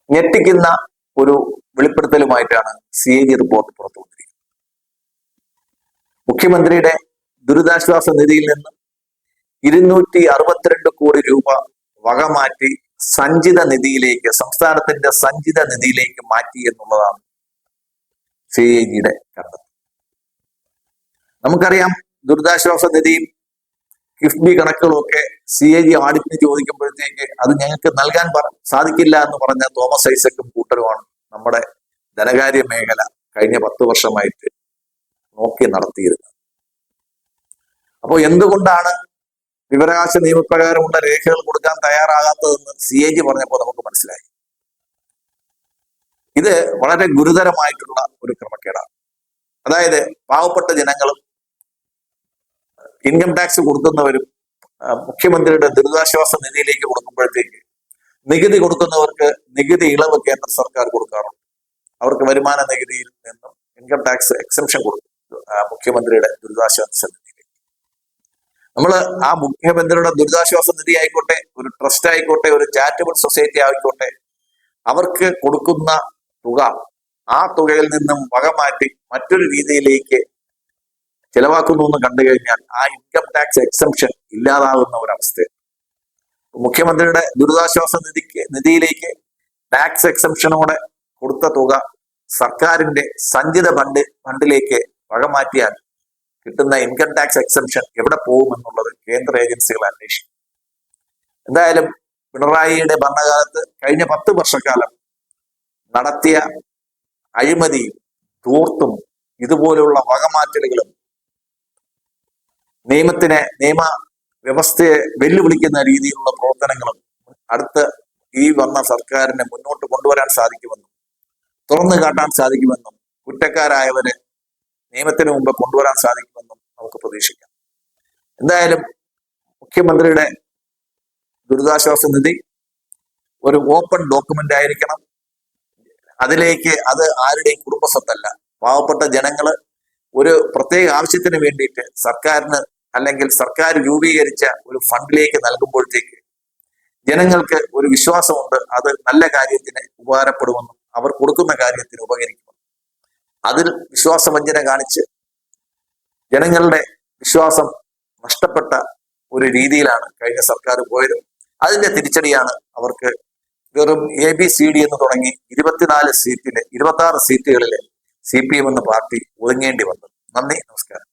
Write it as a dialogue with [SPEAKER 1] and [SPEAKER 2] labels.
[SPEAKER 1] ഞെട്ടിക്കുന്ന ഒരു വെളിപ്പെടുത്തലുമായിട്ടാണ് CAG report പുറത്തു വന്നിരിക്കുന്നത്. മുഖ്യമന്ത്രിയുടെ ദുരിതാശ്വാസ നിധിയിൽ നിന്ന് 262 കോടി രൂപ വകമാറ്റി സഞ്ചിത നിധിയിലേക്ക്, സംസ്ഥാനത്തിന്റെ സഞ്ചിത നിധിയിലേക്ക് മാറ്റി എന്നുള്ളതാണ് CAGയുടെ കണ്ടെത്തൽ. നമുക്കറിയാം, ദുരിതാശ്വാസ നിധിയും കിഫ്ബി കണക്കുകളും ഒക്കെ CAG ഓഡിറ്റിന് ചോദിക്കുമ്പോഴത്തേക്ക് അത് ഞങ്ങൾക്ക് നൽകാൻ സാധിക്കില്ല എന്ന് പറഞ്ഞ തോമസ് ഐസക്കും കൂട്ടരുമാണ് നമ്മുടെ ധനകാര്യ മേഖല കഴിഞ്ഞ 10 വർഷമായിട്ട് നോക്കി നടത്തിയിരുന്നത്. അപ്പോൾ എന്തുകൊണ്ടാണ് വിവരാവകാശ നിയമപ്രകാരമുള്ള രേഖകൾ കൊടുക്കാൻ തയ്യാറാകാത്തതെന്ന് CAG പറഞ്ഞപ്പോൾ നമുക്ക് മനസ്സിലായി. ഇത് വളരെ ഗുരുതരമായിട്ടുള്ള ഒരു ക്രമക്കേടാണ്. അതായത് പാവപ്പെട്ട ജനങ്ങളും ഇൻകം ടാക്സ് കൊടുക്കുന്നവരും മുഖ്യമന്ത്രിയുടെ ദുരിതാശ്വാസ നിധിയിലേക്ക് കൊടുക്കുമ്പോഴത്തേക്ക് നികുതി കൊടുക്കുന്നവർക്ക് നികുതി ഇളവ് കേന്ദ്ര സർക്കാർ കൊടുക്കാറുണ്ട്. അവർക്ക് വരുമാന നികുതിയിൽ നിന്നും ഇൻകം ടാക്സ് എക്സംഷൻ കൊടുക്കും മുഖ്യമന്ത്രിയുടെ ദുരിതാശ്വാസ നിധിയിലേക്ക്. നമ്മൾ ആ മുഖ്യമന്ത്രിയുടെ ദുരിതാശ്വാസ നിധി ആയിക്കോട്ടെ, ഒരു ട്രസ്റ്റ് ആയിക്കോട്ടെ, ഒരു ചാരിറ്റബിൾ സൊസൈറ്റി ആയിക്കോട്ടെ, അവർക്ക് കൊടുക്കുന്ന തുക, ആ തുകയിൽ നിന്നും വകമാറ്റി മറ്റൊരു രീതിയിലേക്ക് ചെലവാക്കുന്നു എന്ന് കണ്ടു കഴിഞ്ഞാൽ ആ ഇൻകം ടാക്സ് എക്സംഷൻ ഇല്ലാതാകുന്ന ഒരവസ്ഥ. മുഖ്യമന്ത്രിയുടെ ദുരിതാശ്വാസ നിധിയിലേക്ക് ടാക്സ് എക്സംഷനോടെ കൊടുത്ത തുക സർക്കാരിന്റെ സഞ്ചിത ഫണ്ടിലേക്ക് വകമാറ്റിയാൽ കിട്ടുന്ന ഇൻകം ടാക്സ് എക്സംഷൻ എവിടെ പോകുമെന്നുള്ളത് കേന്ദ്ര ഏജൻസികൾ അന്വേഷിക്കും. എന്തായാലും പിണറായിയുടെ ഭരണകാലത്ത് കഴിഞ്ഞ 10 വർഷക്കാലം നടത്തിയ അഴിമതിയും ധൂർത്തും ഇതുപോലുള്ള വകമാറ്റലുകളും നിയമ വ്യവസ്ഥയെ വെല്ലുവിളിക്കുന്ന രീതിയിലുള്ള പ്രവർത്തനങ്ങളും അടുത്ത ഈ വന്ന സർക്കാരിനെ മുന്നോട്ട് കൊണ്ടുവരാൻ സാധിക്കുമെന്നും തുറന്നു കാട്ടാൻ സാധിക്കുമെന്നും കുറ്റക്കാരായവരെ നിയമത്തിന് മുമ്പ് കൊണ്ടുവരാൻ സാധിക്കുമെന്നും നമുക്ക് പ്രതീക്ഷിക്കാം. എന്തായാലും മുഖ്യമന്ത്രിയുടെ ദുരിതാശ്വാസ നിധി ഒരു ഓപ്പൺ ഡോക്യുമെന്റ് ആയിരിക്കണം. അതിലേക്ക് അത് ആരുടെയും കുടുംബസ്വത്തല്ല. പാവപ്പെട്ട ജനങ്ങള് ഒരു പ്രത്യേക ആവശ്യത്തിന് വേണ്ടിയിട്ട് സർക്കാരിന് അല്ലെങ്കിൽ സർക്കാർ രൂപീകരിച്ച ഒരു ഫണ്ടിലേക്ക് നൽകുമ്പോഴത്തേക്ക് ജനങ്ങൾക്ക് ഒരു വിശ്വാസമുണ്ട്, അത് നല്ല കാര്യത്തിന് ഉപകാരപ്പെടുമെന്നും അവർ കൊടുക്കുന്ന കാര്യത്തിന് ഉപകരിക്കുമെന്നും. അതിൽ വിശ്വാസവഞ്ചന കാണിച്ച് ജനങ്ങളുടെ വിശ്വാസം നഷ്ടപ്പെട്ട ഒരു രീതിയിലാണ് കഴിഞ്ഞ സർക്കാർ പോയത്. അതിന്റെ തിരിച്ചടിയാണ് അവർക്ക് വെറും ABCD എന്ന് തുടങ്ങി 26 സീറ്റുകളിൽ CPM എന്ന പാർട്ടി ഒതുങ്ങേണ്ടി വന്നത്. നന്ദി, നമസ്കാരം.